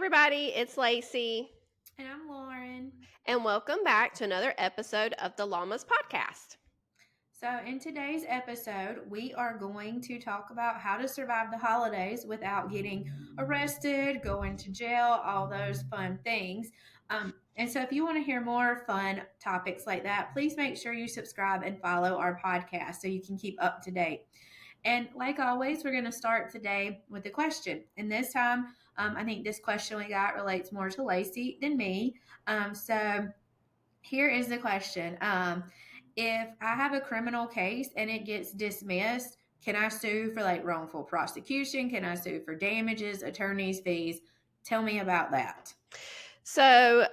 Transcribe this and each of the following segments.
everybody, it's Lacey, And I'm Lauren. and welcome back to another episode of the Llamas Podcast. So, in today's episode, we are going to talk about how to survive the holidays without getting arrested, going to jail, all those fun things. And so, if you want to hear more fun topics like that, please make sure you subscribe and follow our podcast so you can keep up to date. And like always, we're going to start today with a question. And this time, I think this question we got relates more to Lacey than me. So, here is the question. If I have a criminal case and it gets dismissed, can I sue for like wrongful prosecution? Can I sue for damages, attorney's fees? Tell me about that. So,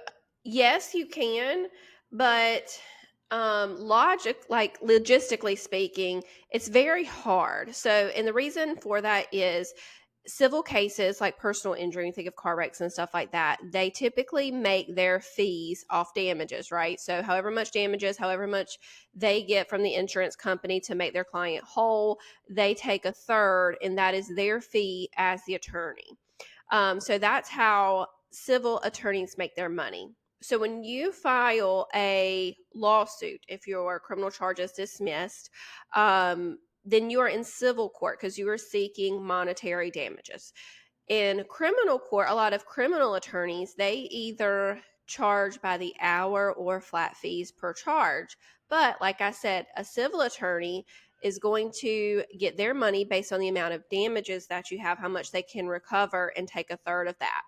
yes, you can, but logistically speaking, it's very hard. So, and the reason for that is civil cases like personal injury, you think of car wrecks and stuff like that, they typically make their fees off damages, right? So however much damages, however much they get from the insurance company to make their client whole, they take a third, and that is their fee as the attorney. So that's how civil attorneys make their money. So when you file a lawsuit, if your criminal charge is dismissed, then you are in civil court because you are seeking monetary damages. In criminal court, a lot of criminal attorneys, they either charge by the hour or flat fees per charge. But like I said, a civil attorney is going to get their money based on the amount of damages that you have, how much they can recover, and take a third of that.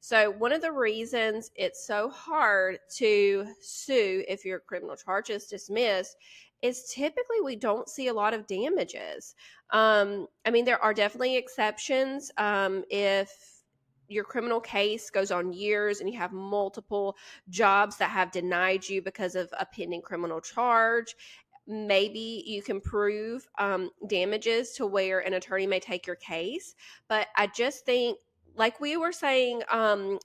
So one of the reasons it's so hard to sue if your criminal charge is dismissed is typically we don't see a lot of damages. I mean, there are definitely exceptions. If your criminal case goes on years and you have multiple jobs that have denied you because of a pending criminal charge, maybe you can prove damages to where an attorney may take your case. But I just think, like we were saying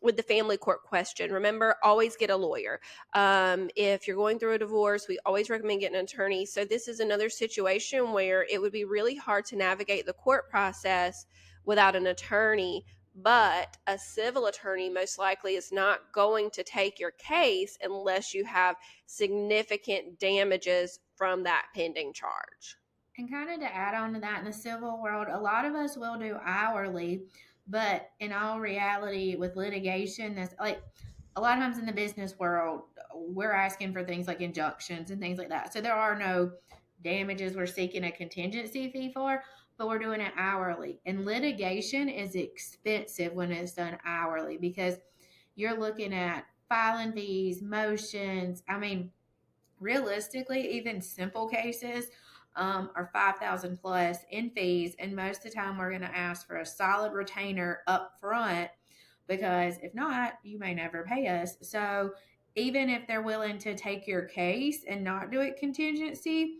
with the family court question, remember, always get a lawyer. If you're going through a divorce, we always recommend getting an attorney. So this is another situation where it would be really hard to navigate the court process without an attorney. But a civil attorney most likely is not going to take your case unless you have significant damages from that pending charge. And kind of to add on to that, in the civil world, a lot of us will do hourly, but in all reality, with litigation, that's like a lot of times in the business world, we're asking for things like injunctions and things like that. So there are no damages we're seeking a contingency fee for, but we're doing it hourly. And litigation is expensive when it's done hourly because you're looking at filing fees, motions. I mean, realistically, even simple cases are 5,000 plus in fees, and most of the time we're going to ask for a solid retainer up front because if not, you may never pay us. So even if they're willing to take your case and not do it contingency,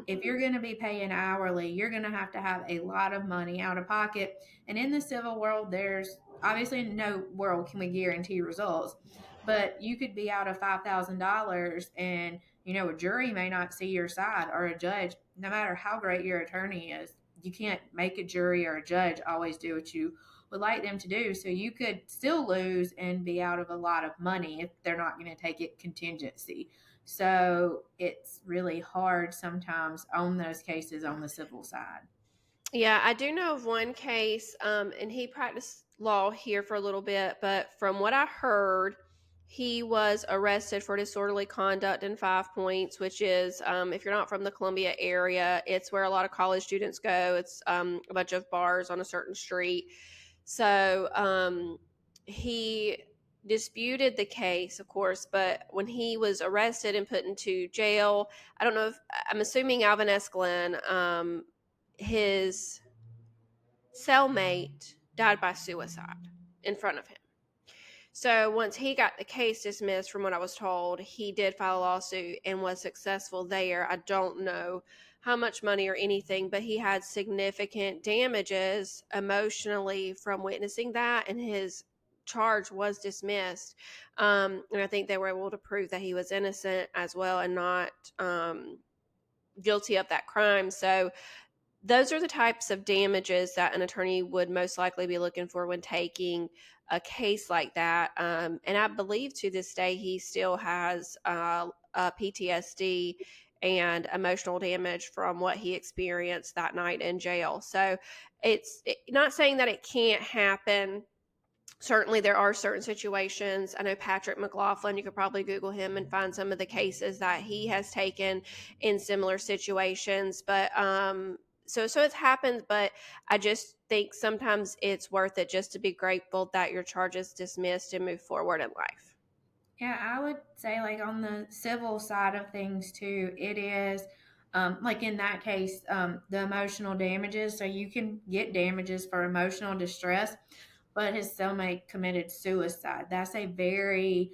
if you're going to be paying hourly, you're going to have a lot of money out of pocket. And in the civil world, there's obviously no world can we guarantee results, but you could be out of $5,000 and a jury may not see your side, or a judge, no matter how great your attorney is, you can't make a jury or a judge always do what you would like them to do. So you could still lose and be out of a lot of money if they're not going to take it contingency. So it's really hard sometimes on those cases on the civil side. Yeah, I do know of one case, and he practiced law here for a little bit, but from what I heard, he was arrested for disorderly conduct in Five Points, which is, if you're not from the Columbia area, it's where a lot of college students go. It's a bunch of bars on a certain street. So he disputed the case, of course, but when he was arrested and put into jail, I don't know if, I'm assuming Alvin S. Glenn, his cellmate died by suicide in front of him. So once he got the case dismissed, from what I was told, he did file a lawsuit and was successful there. I don't know how much money or anything, but he had significant damages emotionally from witnessing that, and his charge was dismissed. And I think they were able to prove that he was innocent as well and not guilty of that crime. So those are the types of damages that an attorney would most likely be looking for when taking a case like that. And I believe to this day he still has PTSD and emotional damage from what he experienced that night in jail. So not saying that it can't happen. Certainly there are certain situations. I know Patrick McLaughlin, you could probably Google him and find some of the cases that he has taken in similar situations. But so it's happened, but I just think sometimes it's worth it just to be grateful that your charge is dismissed and move forward in life. Yeah, I would say like on the civil side of things too, it is like in that case, the emotional damages. So you can get damages for emotional distress, but his cellmate committed suicide. That's a very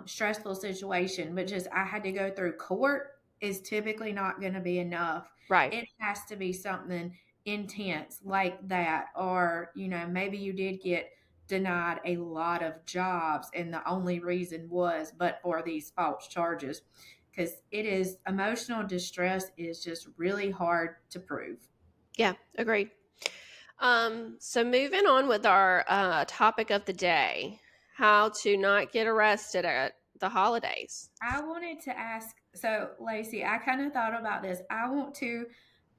stressful situation. But just I had to go through court is typically not going to be enough. Right. It has to be something intense like that, or maybe you did get denied a lot of jobs and the only reason was but for these false charges, because it is emotional distress is just really hard to prove. Yeah, agreed. So moving on with our topic of the day, how to not get arrested at the holidays. I wanted to ask, so Lacey, I kind of thought about this. I want to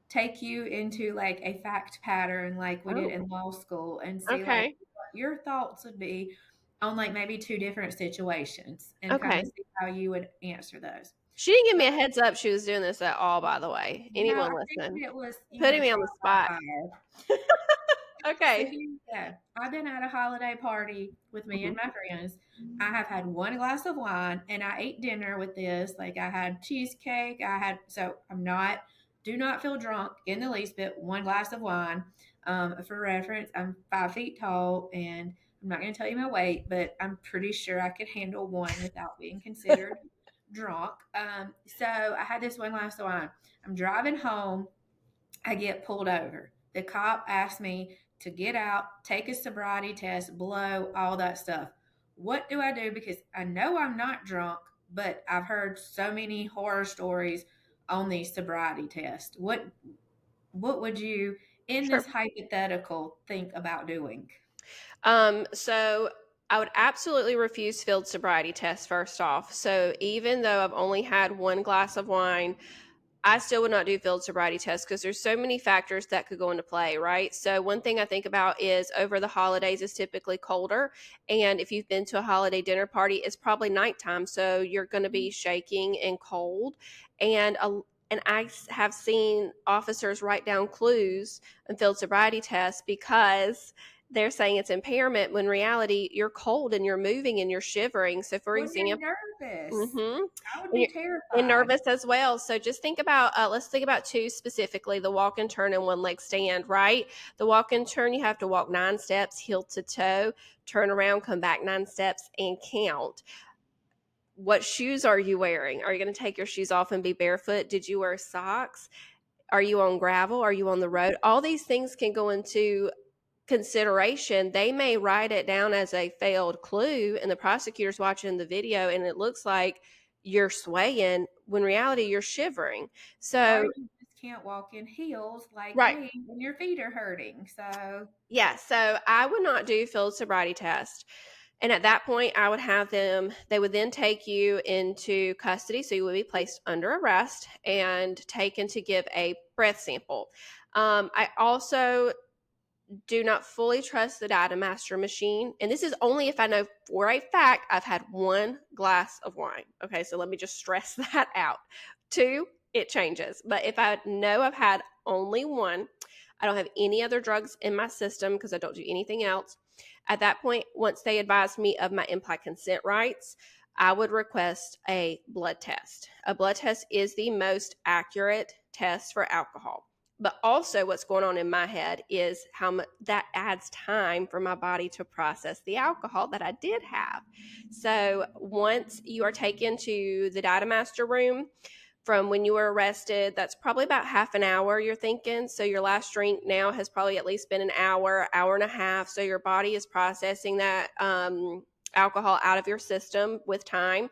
take you into like a fact pattern like we did Oh, in law school and see like okay. what your thoughts would be on like maybe two different situations and kind of Okay. see how you would answer those. She didn't give So me a heads up she was doing this at all, by the way. no, Anyone I think listen? it was, Putting me on the trial by spot. fire. So Okay. here you go. I've been at a holiday party with me Mhm. and my friends. I have had one glass of wine and I ate dinner with this. Like I had cheesecake. So do not feel drunk in the least bit. One glass of wine. For reference, I'm 5 feet tall and I'm not going to tell you my weight, but I'm pretty sure I could handle one without being considered drunk. So I had this one glass of wine. I'm driving home. I get pulled over. The cop asked me to get out, take a sobriety test, blow, all that stuff. What do I do? Because I know I'm not drunk, but I've heard so many horror stories on these sobriety tests. What would you in Sure. this hypothetical think about doing? So I would absolutely refuse field sobriety tests first off. So even though I've only had one glass of wine, I still would not do field sobriety tests because there's so many factors that could go into play, right? So one thing I think about is over the holidays is typically colder, and if you've been to a holiday dinner party, it's probably nighttime, so you're going to be shaking and cold, and have seen officers write down clues and field sobriety tests because they're saying it's impairment when in reality you're cold and you're moving and you're shivering. So for Well, you're example, nervous. mm-hmm. I would And be you're and terrified. nervous as well. So just think about, let's think about two specifically, the walk and turn and one leg stand, right? The walk and turn, you have to walk 9 steps, heel to toe, turn around, come back 9 steps, and count. What shoes are you wearing? Are you going to take your shoes off and be barefoot? Did you wear socks? Are you on gravel? Are you on the road? All these things can go into consideration. They may write it down as a failed clue and the prosecutor's watching the video and it looks like you're swaying when in reality you're shivering. Or So you just can't walk in heels like right. me when your feet are hurting. So Yeah, so I would not do field sobriety test. And at that point, I would have them, they would then take you into custody. So you would be placed under arrest and taken to give a breath sample. I also do not fully trust the data master machine. And this is only if I know for a fact I've had one glass of wine. Okay, so let me just stress that out. Two, it changes. But if I know I've had only one, I don't have any other drugs in my system because I don't do anything else. At that point, once they advise me of my implied consent rights, I would request a blood test. A blood test is the most accurate test for alcohol. But also, what's going on in my head is how much that adds time for my body to process the alcohol that I did have. So, once you are taken to the data master room from when you were arrested, that's probably about half an hour, you're thinking. So, your last drink now has probably at least been an hour, hour and a half. So, your body is processing that alcohol out of your system with time.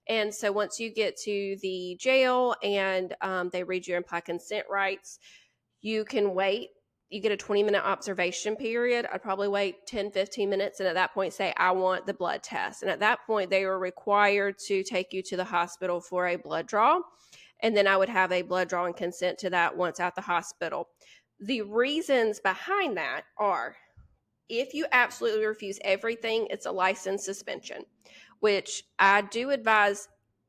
And so, once you get to the jail and they read your implied consent rights, you can wait you get a 20-minute observation period. I'd probably wait 10, 15 minutes. And at that point, say, I want the blood test. And at that point, they are required to take you to the hospital for a blood draw. And then I would have a blood draw and consent to that once at the hospital. The reasons behind that are, if you absolutely refuse everything, it's a license suspension, which I do advise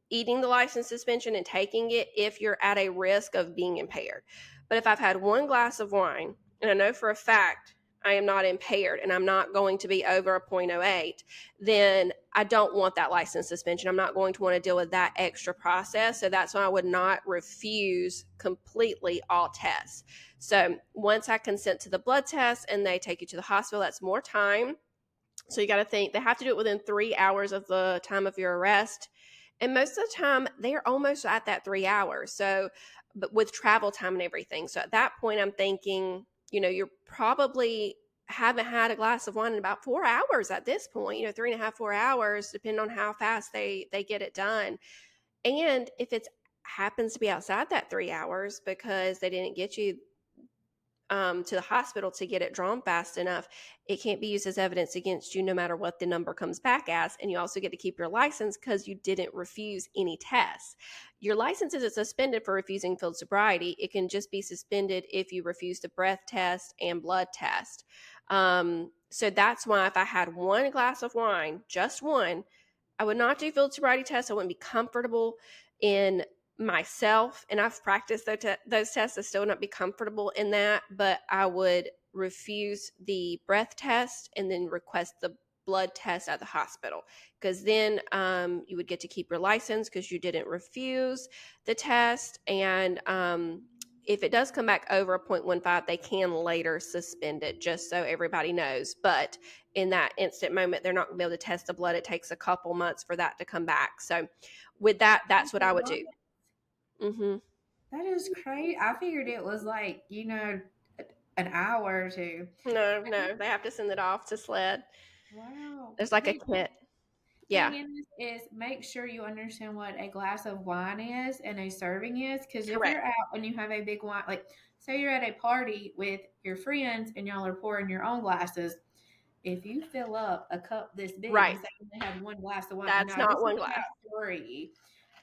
eating the license suspension and taking it if you're at a risk of being impaired. But if I've had one glass of wine and I know for a fact I am not impaired and I'm not going to be over a 0.08, then I don't want that license suspension. I'm not going to want to deal with that extra process. So that's why I would not refuse completely all tests. So once I consent to the blood test and they take you to the hospital, that's more time. So you got to think they have to do it within 3 hours of the time of your arrest. And most of the time, they're almost at that 3 hours. So, but with travel time and everything. So at that point, I'm thinking, you're probably haven't had a glass of wine in about 4 hours at this point, 3.5, 4 hours, depending on how fast they get it done. And if it happens to be outside that 3 hours because they didn't get you to the hospital to get it drawn fast enough, it can't be used as evidence against you no matter what the number comes back as. And you also get to keep your license because you didn't refuse any tests. Your license isn't suspended for refusing field sobriety. It can just be suspended if you refuse the breath test and blood test. So that's why if I had one glass of wine, just one, I would not do field sobriety tests. I wouldn't be comfortable in myself, and I've practiced those tests. I still would not be comfortable in that, but I would refuse the breath test and then request the blood test at the hospital, because then you would get to keep your license because you didn't refuse the test. And if it does come back over a 0.15, they can later suspend it, just so everybody knows. But in that instant moment, they're not going to be able to test the blood. It takes a couple months for that to come back. So with that, that's what I would do. Mm-hmm. That is crazy. I figured it was like, an hour or two. No, no, they have to send it off to SLED. Wow. There's like a The kit. thing Yeah, is make sure you understand what a glass of wine is and a serving is. Because if correct. you're out and you have a big wine, like say you're at a party with your friends and y'all are pouring your own glasses, if you fill up a cup this big Right. and say you only have one glass of wine, That's no, this not is one glass. about three.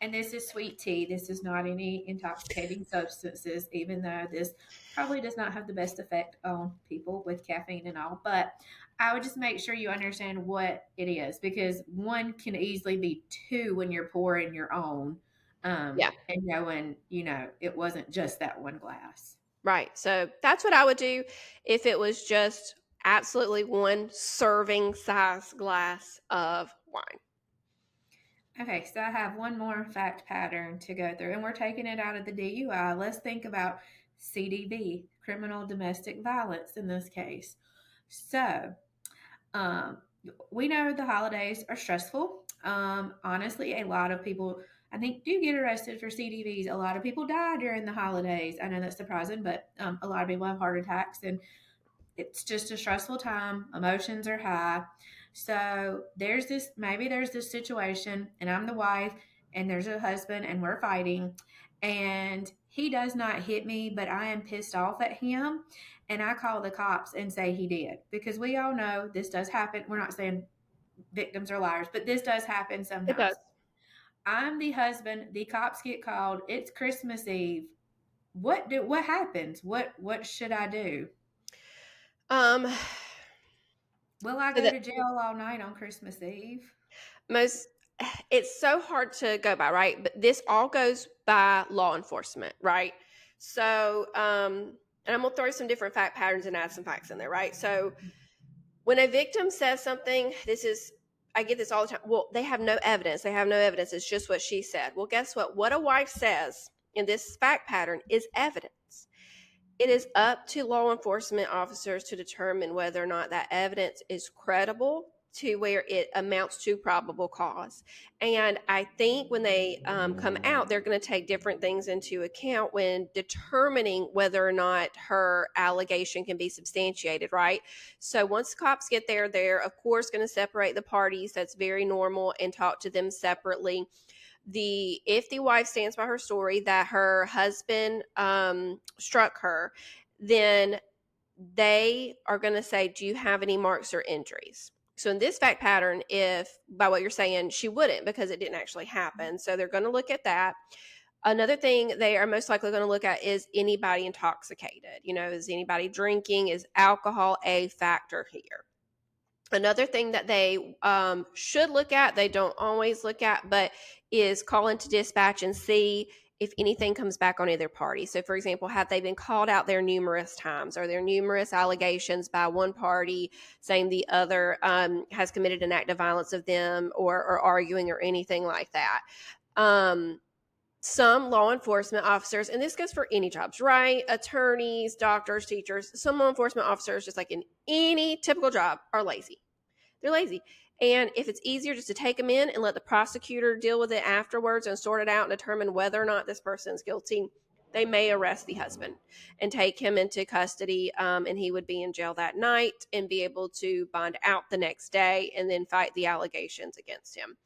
And this is sweet tea. This is not any intoxicating substances, even though this probably does not have the best effect on people with caffeine and all. But I would just make sure you understand what it is, because one can easily be two when you're pouring your own, Yeah, and knowing, it wasn't just that one glass. right. So that's what I would do if it was just absolutely one serving size glass of wine. Okay, so I have one more fact pattern to go through, and we're taking it out of the DUI. Let's think about CDV, criminal domestic violence in this case. So, um, we know the holidays are stressful. Honestly, a lot of people, I think, do get arrested for CDVs. A lot of people die during the holidays. I know that's surprising, but a lot of people have heart attacks, and it's just a stressful time. Emotions are high. So there's this situation, and I'm the wife, and there's a husband, and we're fighting, and he does not hit me, but I am pissed off at him, and I call the cops and say he did, because we all know this does happen. We're not saying victims are liars, but this does happen It does. sometimes. I'm the husband. The cops get called. It's Christmas Eve. What happens? What should I do? Um, Will I so go that to jail all night on Christmas Eve? most it's so hard to go by, right? But this all goes by law enforcement, right? So, and I'm gonna throw some different fact patterns and add some facts in there, right? So when a victim says something, I get this all the time. Well, they have no evidence. They have no evidence. It's just what she said. Well, guess what? What a wife says in this fact pattern is evidence. It is up to law enforcement officers to determine whether or not that evidence is credible to where it amounts to probable cause. And I think when they come out, they're going to take different things into account when determining whether or not her allegation can be substantiated, right? So once the cops get there, they're, of course, going to separate the parties. That's very normal, and talk to them separately. If the wife stands by her story that her husband struck her, then they are going to say, do you have any marks or injuries? So in this fact pattern, if by what you're saying, she wouldn't because it didn't actually happen. So they're going to look at that. Another thing they are most likely going to look at is anybody intoxicated. Is anybody drinking? Is alcohol a factor here? Another thing that they should look at, they don't always look at, but is call into dispatch and see if anything comes back on either party. So, for example, have they been called out there numerous times? Are there numerous allegations by one party saying the other has committed an act of violence of them or arguing or anything like that? Some law enforcement officers, and this goes for any jobs, right? Attorneys, doctors, teachers, some law enforcement officers, just like in any typical job, are lazy. They're lazy. And if it's easier just to take them in and let the prosecutor deal with it afterwards and sort it out and determine whether or not this person's guilty, they may arrest the husband and take him into custody. And he would be in jail that night and be able to bond out the next day and then fight the allegations against him.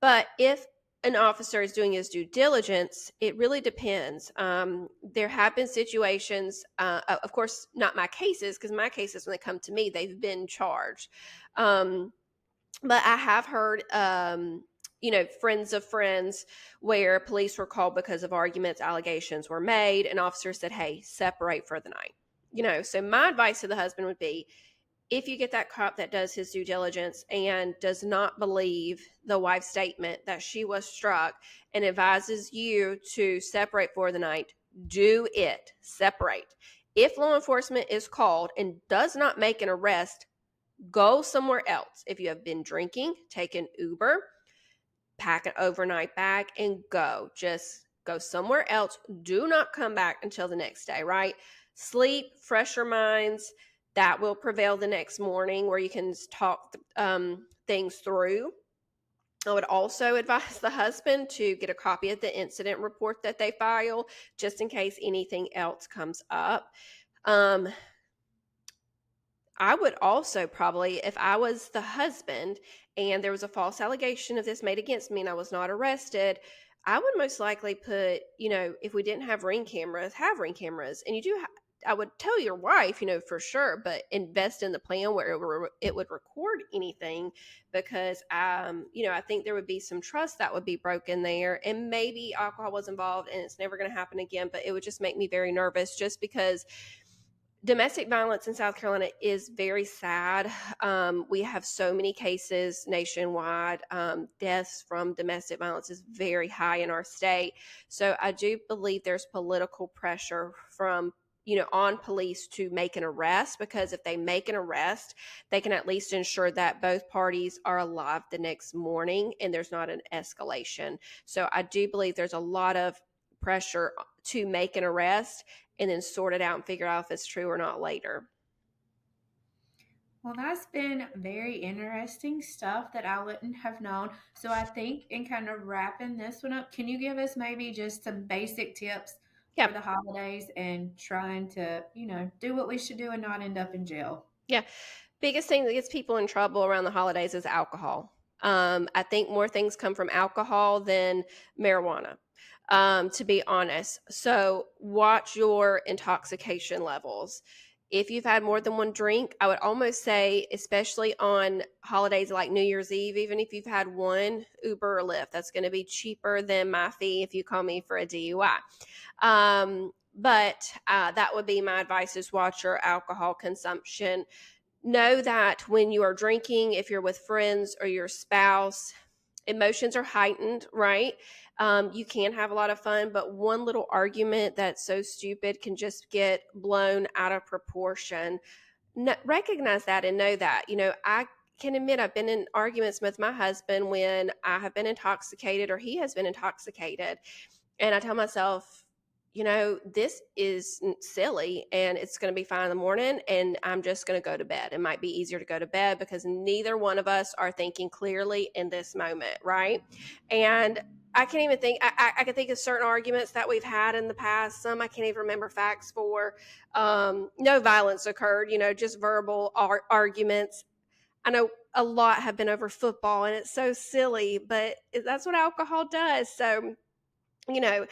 But if an officer is doing his due diligence, it really depends. There have been situations, of course, not my cases, because my cases, when they come to me, they've been charged. But I have heard, friends of friends where police were called because of arguments, allegations were made, and officers said, hey, separate for the night. So my advice to the husband would be, if you get that cop that does his due diligence and does not believe the wife's statement that she was struck and advises you to separate for the night, do it. Separate. If law enforcement is called and does not make an arrest, go somewhere else. If you have been drinking, take an Uber, pack an overnight bag, and go. Just go somewhere else. Do not come back until the next day, right? Sleep, fresher minds. That will prevail the next morning where you can talk things through. I would also advise the husband to get a copy of the incident report that they file just in case anything else comes up. I would also probably, if I was the husband and there was a false allegation of this made against me and I was not arrested, I would most likely put, if we didn't have ring cameras, have ring cameras. And I would tell your wife, for sure, but invest in the plan where it would record anything because, I think there would be some trust that would be broken there. And maybe alcohol was involved and it's never going to happen again, but it would just make me very nervous just because domestic violence in South Carolina is very sad. We have so many cases nationwide. Deaths from domestic violence is very high in our state. So I do believe there's political pressure from on police to make an arrest, because if they make an arrest, they can at least ensure that both parties are alive the next morning and there's not an escalation. So I do believe there's a lot of pressure to make an arrest and then sort it out and figure out if it's true or not later. Well, that's been very interesting stuff that I wouldn't have known. So I think in kind of wrapping this one up, can you give us maybe just some basic tips Yeah. for the holidays and trying to, do what we should do and not end up in jail? Yeah. Biggest thing that gets people in trouble around the holidays is alcohol. I think more things come from alcohol than marijuana, to be honest. So watch your intoxication levels. If you've had more than one drink, I would almost say, especially on holidays like New Year's Eve, even if you've had one, Uber or Lyft, that's going to be cheaper than my fee if you call me for a DUI. But that would be my advice, is watch your alcohol consumption. Know that when you are drinking, if you're with friends or your spouse, emotions are heightened, right? You can have a lot of fun, but one little argument that's so stupid can just get blown out of proportion. Recognize that and know that. I can admit I've been in arguments with my husband when I have been intoxicated or he has been intoxicated. And I tell myself, this is silly and it's going to be fine in the morning and I'm just going to go to bed. It might be easier to go to bed because neither one of us are thinking clearly in this moment, right? And I can't even think, I can think of certain arguments that we've had in the past. Some I can't even remember facts for. No violence occurred, just verbal arguments. I know a lot have been over football and it's so silly, but that's what alcohol does. So, you know,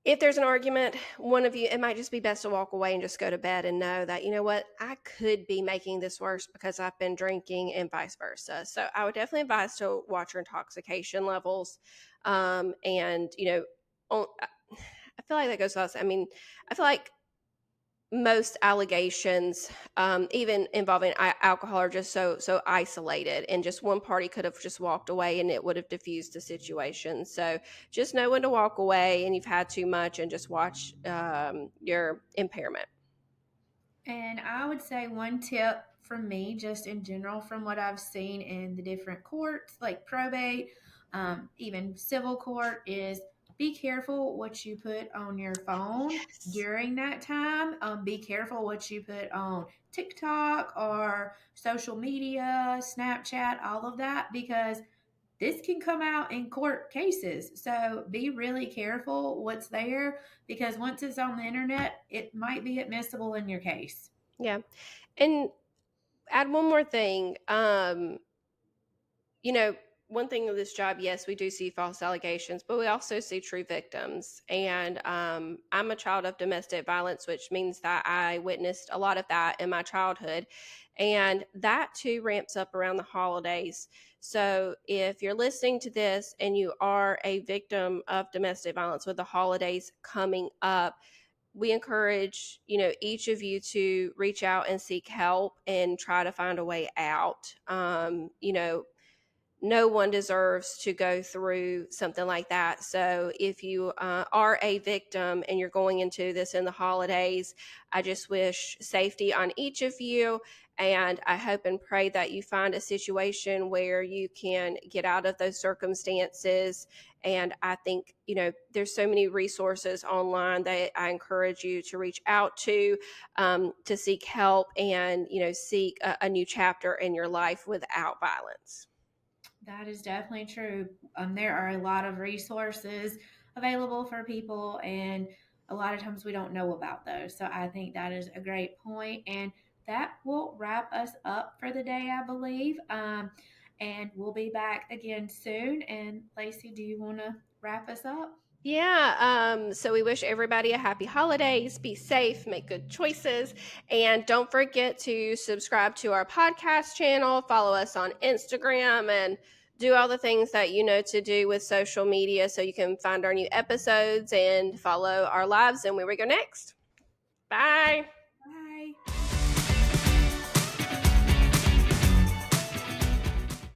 If there's an argument, one of you, it might just be best to walk away and just go to bed and know that, you know what, I could be making this worse because I've been drinking and vice versa. So I would definitely advise to watch your intoxication levels. And, I feel like that goes without saying. I mean, I feel like most allegations, even involving alcohol, are just so isolated, and just one party could have just walked away, and it would have diffused the situation. So just know when to walk away, and you've had too much, and just watch your impairment. And I would say one tip from me, just in general, from what I've seen in the different courts, like probate, even civil court, is be careful what you put on your phone Yes. during that time. Be careful what you put on TikTok or social media, Snapchat, all of that, because this can come out in court cases. So be really careful what's there, because once it's on the internet, it might be admissible in your case. Yeah. And add one more thing. You know, one thing of this job, yes, we do see false allegations, but we also see true victims. And I'm a child of domestic violence, which means that I witnessed a lot of that in my childhood. And that too ramps up around the holidays. So if you're listening to this and you are a victim of domestic violence with the holidays coming up, we encourage, each of you to reach out and seek help and try to find a way out. No one deserves to go through something like that. So if you are a victim and you're going into this in the holidays, I just wish safety on each of you. And I hope and pray that you find a situation where you can get out of those circumstances. And I think, there's so many resources online that I encourage you to reach out to seek help and, seek a new chapter in your life without violence. That is definitely true. There are a lot of resources available for people, and a lot of times we don't know about those. So I think that is a great point, and that will wrap us up for the day, I believe. And we'll be back again soon. And Lacey, do you want to wrap us up? Yeah, so we wish everybody a happy holidays. Be safe, make good choices, and don't forget to subscribe to our podcast channel, follow us on Instagram, and do all the things that you know to do with social media so you can find our new episodes and follow our lives and where we go next. Bye. Bye.